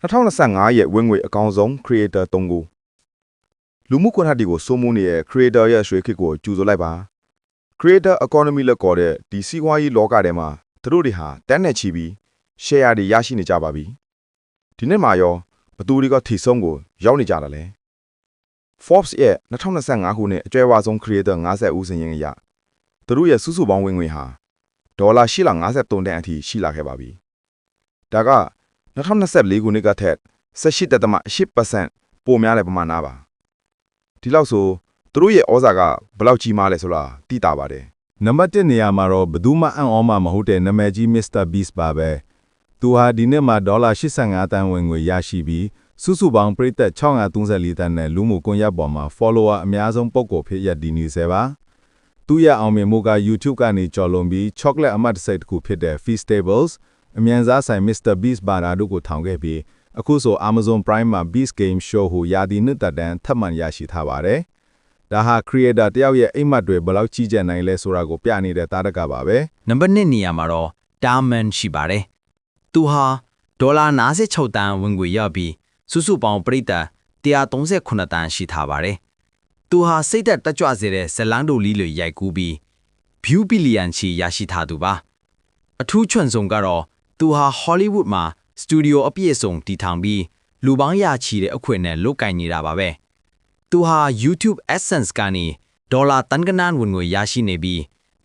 2025ရဲ့ဝင်ငွေအကောင်းဆုံး creator 3ခုလူမှုကွန်ရက်တွေကိုစိုးမိုးနေတဲ့ creator ရဲ့ရွှေခေတ်ကိုကြိုဆိုလိုက်ပါ creator economy လို့ခေါ်တဲ့ဒီစီးပွားရေးလောကထဲမှာသူတို့တွေဟာတန်းနဲ့ချီပြီး share တွေရရှိနေကြပါပြီဒီနေ့မှာရောဘသူတွေကထိဆုံးကိုရောက်နေကြတာလဲ Forbes ရဲ့2025ခုနှစ်အကြွယ်ဝဆုံး creator 50ဦးစင်ရင်အရသူတို့ရဲ့စုစုပေါင်းဝင်ငွေဟာဒေါ်လာ853တန်းအထိရှိလာခဲ့ပါပြီဒါက2024ခုနှစ်ကထက် 18.8% ပိုများတဲ့ပမာဏပါဒီလောက်ဆိုသူတို့ရဲ့ဩဇာကဘယ်လောက်ကြီးမားလဲဆိုတာသိတာပါတယ်နံပါတ်1နေရာမှာတော့ဘယ်သူမှအံ့ဩမှမဟုတ်တဲ့နာမည်ကြီး Mr. Beast ပါပဲသူဟာဒီနှစ်မှာဒေါ်လာ85တန်းဝင်ငွေရရှိပြီးစုစုပေါင်းပရိသတ်634တန်းနဲ့လူမှုကွန်ရက်ပေါ်မှာ follower အများဆုံးပုဂ္ဂိုလ်ဖြစ်ရည်နေစေပါသူ့ရဲ့အောင်မြင်မှုက YouTube ကနေကျော်လွန်ပြီး chocolate အမတ်တစိတ်တစ်ခုဖြစ်တဲ့ Feastables အမြန်စားဆိုင် Mr. Beast ဘာသာတို့ကိုထောင်ခဲ့ပြီးအခုဆို Amazon Prime မှာ Beast Game Show ဟူရာသီနှစ်သက်တမ်းထပ်မံရရှိထားပါတယ်။ဒါဟာ creator တယောက်ရဲ့အိမ်မက်တွေဘယ်လောက်ကြီးကျယ်နိုင်လဲဆိုတာကိုပြနေတဲ့တားတကပါပဲ။နံပါတ်2နေရာမှာတော့ Darman ရှိပါတယ်။သူဟာဒေါ်လာ96တန်းဝင်ငွေရပြီးစုစုပေါင်းပရိသတ်138တန်းရှိထားပါတယ်။သူဟာစိတ်သက်တက်ကြွစေတဲ့ဇလန်းတိုလီတွေရိုက်ကူးပြီး view billion ချီရရှိထားသူပါ။အထူးချွန်ဆုံးကတော့သူဟာ Hollywood မှာစတူဒီယိုအပြည့်အစုံတည်ထောင်ပြီးလူပေါင်းရာချီတဲ့အခွင့်နဲ့လုတ်ကင်နေတာပါပဲသူဟာ YouTube AdSense ကနေဒေါ်လာတန်ကနန်ဝင်ငွေရရှိနေပြီး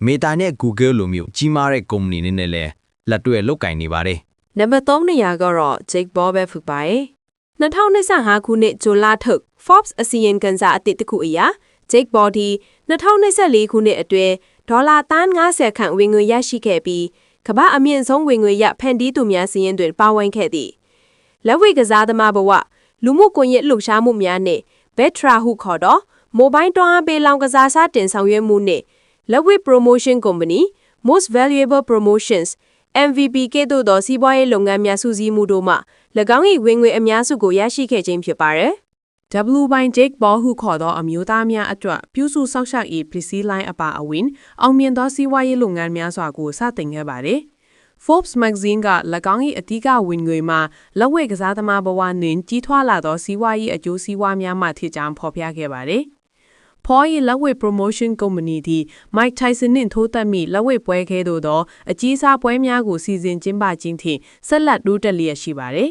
Meta နဲ့ Google လိုမျိုးကြီးမားတဲ့ကုမ္ပဏီတွေနဲ့လည်းလက်တွဲလုတ်ကင်နေပါတယ်နံပါတ်3နေရာကတော့ Jake Paul ပဲဖြစ်ပါတယ်2025ခုနှစ်ဇွန်လထုတ် Forbes အစီရင်ခံစာအသစ်တစ်ခုအရ Jake Paul ဒီ2024ခုနှစ်အတွင်းဒေါ်လာတန်90ခန့်ဝင်ငွေရရှိခဲ့ပြီးကမ္ဘာအမြင့်ဆုံးဝင်ငွေရဖန်တီးသူများစီးရင်တွင်ပါဝင်ခဲ့သည်လက်ဝဲကစားသမားဘဝလူမှုကွန်ရက်လှုပ်ရှားမှုများနှင့် Betra ဟုခေါ်သောမိုဘိုင်းတွန်းအားပေးလောင်ကစားစတင်ဆောင်ရွက်မှုနှင့်လက်ဝဲ Promotion Company Most Valuable Promotions MVP ကဲ့သို့သောစီးပွားရေးလုပ်ငန်းများစုစည်းမှုတို့မှ၎င်း၏ဝင်ငွေအများစုကိုရရှိခဲ့ခြင်းဖြစ်ပါသည် W by Jake Paul ဟုခေါ်သောအမျိုးသားများအတွက်ပြုစုစောင့်ရှောက်ရေးပစ္စည်းလိုင်းအပါအဝင်အောင်မြင်သောစီးပွားရေးလုပ်ငန်းများစွာကိုစတင်ခဲ့ပါတယ်။ Forbes Magazine က၎င်း၏အဓိကဝင်ငွေမှာလက်ဝဲကစားသမားဘဝနှင့်ကြီးထွားလာသောစီးပွားရေးအကျိုးစီးပွားများမှဖြစ်ကြောင်းဖော်ပြခဲ့ပါတယ်။ Paul ၏လက်ဝဲ Promotion Company သည် Mike Tyson နှင့်ထိုးသက်မိလက်ဝဲပွဲခဲသို့သောအကြီးစားပွဲများကိုစီစဉ်ကျင်းပခြင်းဖြင့်ဆက်လက်တိုးတက်လျက်ရှိပါတယ်